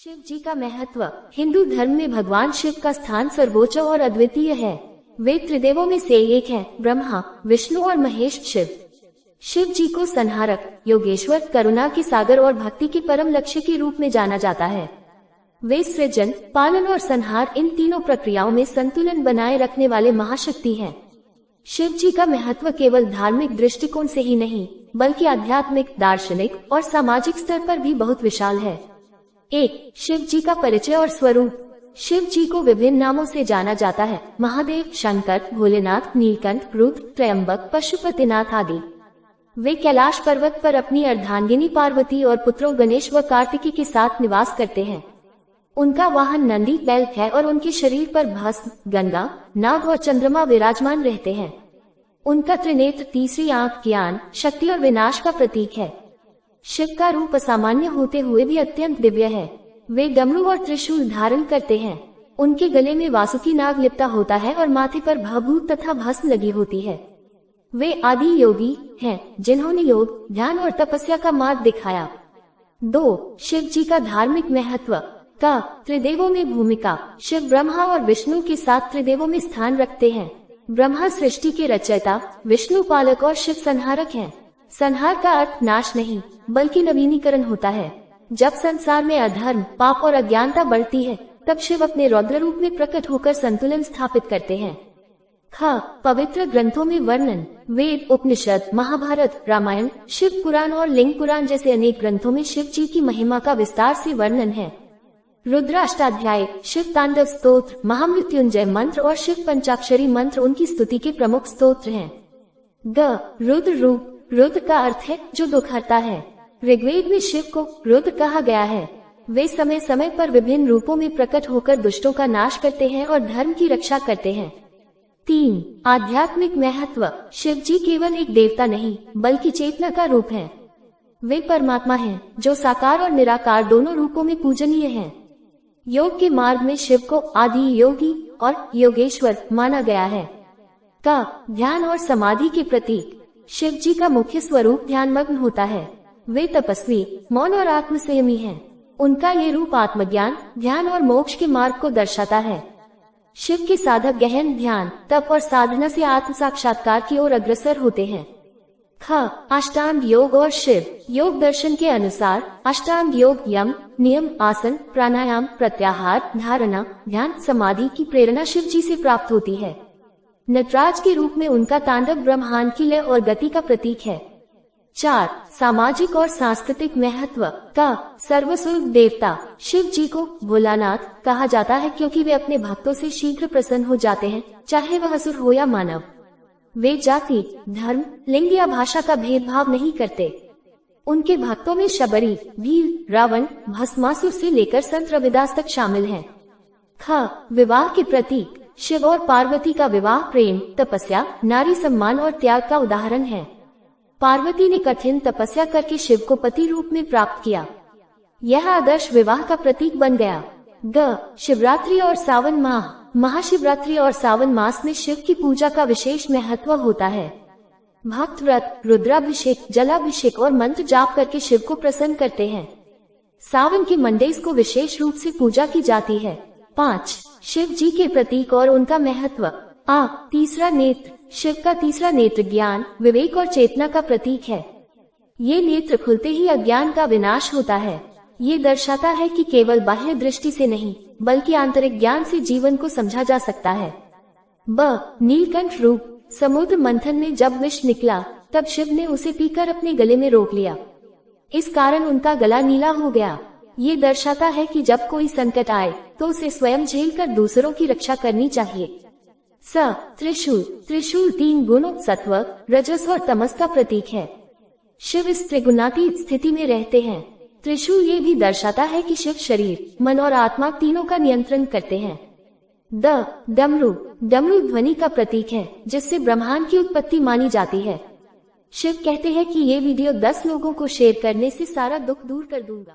शिव जी का महत्व। हिंदू धर्म में भगवान शिव का स्थान सर्वोच्च और अद्वितीय है। वे त्रिदेवों में से एक हैं, ब्रह्मा, विष्णु और महेश शिव। शिव जी को संहारक, योगेश्वर, करुणा के सागर और भक्ति के परम लक्ष्य के रूप में जाना जाता है। वे सृजन, पालन और संहार, इन तीनों प्रक्रियाओं में संतुलन बनाए रखने वाले महाशक्ति हैं। शिव जी का महत्व केवल धार्मिक दृष्टिकोण से ही नहीं, बल्कि आध्यात्मिक, दार्शनिक और सामाजिक स्तर पर भी बहुत विशाल है। 1. शिव जी का परिचय और स्वरूप। शिव जी को विभिन्न नामों से जाना जाता है: महादेव, शंकर, भोलेनाथ, नीलकंठ, रुद्र, त्रयंबक, पशुपतिनाथ आदि। वे कैलाश पर्वत पर अपनी अर्धांगिनी पार्वती और पुत्रों गणेश व कार्तिकी के साथ निवास करते हैं। उनका वाहन नंदी बैल है और उनके शरीर पर भस्म, गंगा, नाग और चंद्रमा विराजमान रहते हैं। उनका त्रिनेत्र, तीसरी आंख, ज्ञान, शक्ति और विनाश का प्रतीक है। शिव का रूप असामान्य होते हुए भी अत्यंत दिव्य है। वे डमरू और त्रिशूल धारण करते हैं। उनके गले में वासुकी नाग लिपटा होता है और माथे पर भभूत तथा भस्म लगी होती है। वे आदि योगी हैं, जिन्होंने योग, ध्यान और तपस्या का मार्ग दिखाया। 2. शिव जी का धार्मिक महत्व। का त्रिदेवों में भूमिका। शिव ब्रह्मा और विष्णु के साथ त्रिदेवों में स्थान रखते हैं। ब्रह्मा सृष्टि के रचयिता, विष्णु पालक और शिव संहारक हैं। संहार का अर्थ नाश नहीं, बल्कि नवीनीकरण होता है। जब संसार में अधर्म, पाप और अज्ञानता बढ़ती है, तब शिव अपने रौद्र रूप में प्रकट होकर संतुलन स्थापित करते हैं। पवित्र ग्रंथों में वर्णन। वेद, उपनिषद, महाभारत, रामायण, शिव पुराण और लिंग पुराण जैसे अनेक ग्रंथों में शिव जी की महिमा का विस्तार से वर्णन है। रुद्राष्टाध्याय, शिव तांडव स्तोत्र, महामृत्युंजय मंत्र और शिव पंचाक्षरी मंत्र उनकी स्तुति के प्रमुख स्तोत्र हैं। रुद्र रूप। रुद्र का अर्थ है जो दुख हरता है। ऋग्वेद में शिव को रुद्र कहा गया है। वे समय समय पर विभिन्न रूपों में प्रकट होकर दुष्टों का नाश करते हैं और धर्म की रक्षा करते हैं। 3. आध्यात्मिक महत्व। शिव जी केवल एक देवता नहीं, बल्कि चेतना का रूप है। वे परमात्मा हैं, जो साकार और निराकार दोनों रूपों में पूजनीय हैं। योग के मार्ग में शिव को आदि योगी और योगेश्वर माना गया है। ध्यान और समाधि के प्रतीक। शिव जी का मुख्य स्वरूप ध्यानमग्न होता है। वे तपस्वी, मौन और आत्मसंयमी हैं। उनका ये रूप आत्मज्ञान, ध्यान और मोक्ष के मार्ग को दर्शाता है। शिव के साधक गहन ध्यान, तप और साधना से आत्म साक्षात्कार की ओर अग्रसर होते हैं। अष्टांग योग और शिव। योग दर्शन के अनुसार अष्टांग योग यम, नियम, आसन, प्राणायाम, प्रत्याहार, धारणा, ध्यान, समाधि की प्रेरणा शिव जी से प्राप्त होती है। नटराज के रूप में उनका तांडव ब्रह्मांड की लय और गति का प्रतीक है। 4. सामाजिक और सांस्कृतिक महत्व। सर्वस्वरूप देवता। शिव जी को भोलानाथ कहा जाता है क्योंकि वे अपने भक्तों से शीघ्र प्रसन्न हो जाते हैं, चाहे वह असुर हो या मानव। वे जाति, धर्म, लिंग या भाषा का भेदभाव नहीं करते। उनके भक्तों में शबरी, भील, रावण, भस्मासुर से लेकर संत रविदास तक शामिल हैं। विवाह के प्रतीक। शिव और पार्वती का विवाह प्रेम, तपस्या, नारी सम्मान और त्याग का उदाहरण है। पार्वती ने कठिन तपस्या करके शिव को पति रूप में प्राप्त किया। यह आदर्श विवाह का प्रतीक बन गया। शिवरात्रि और सावन माह। महाशिवरात्रि और सावन मास में शिव की पूजा का विशेष महत्व होता है। भक्त व्रत, रुद्राभिषेक, जलाभिषेक और मंत्र जाप करके शिव को प्रसन्न करते हैं। सावन के मंडेस को विशेष रूप से पूजा की जाती है। 5. शिव जी के प्रतीक और उनका महत्व। तीसरा नेत्र। शिव का तीसरा नेत्र ज्ञान, विवेक और चेतना का प्रतीक है। ये नेत्र खुलते ही अज्ञान का विनाश होता है। ये दर्शाता है कि केवल बाह्य दृष्टि से नहीं, बल्कि आंतरिक ज्ञान से जीवन को समझा जा सकता है। नीलकंठ रूप। समुद्र मंथन में जब विष निकला, तब शिव ने उसे पीकर अपने गले में रोक लिया। इस कारण उनका गला नीला हो गया। ये दर्शाता है कि जब कोई संकट आए तो उसे स्वयं झेलकर दूसरों की रक्षा करनी चाहिए। त्रिशूल। त्रिशूल 3 गुणों सत्व, रजस और तमस का प्रतीक है। शिव इस त्रिगुणातीत स्थिति में रहते हैं। त्रिशूल ये भी दर्शाता है कि शिव शरीर, मन और आत्मा तीनों का नियंत्रण करते हैं। डमरू। डमरू ध्वनि का प्रतीक है, जिससे ब्रह्मांड की उत्पत्ति मानी जाती है। शिव कहते हैं कि ये वीडियो 10 लोगों को शेयर करने से सारा दुख दूर कर दूंगा।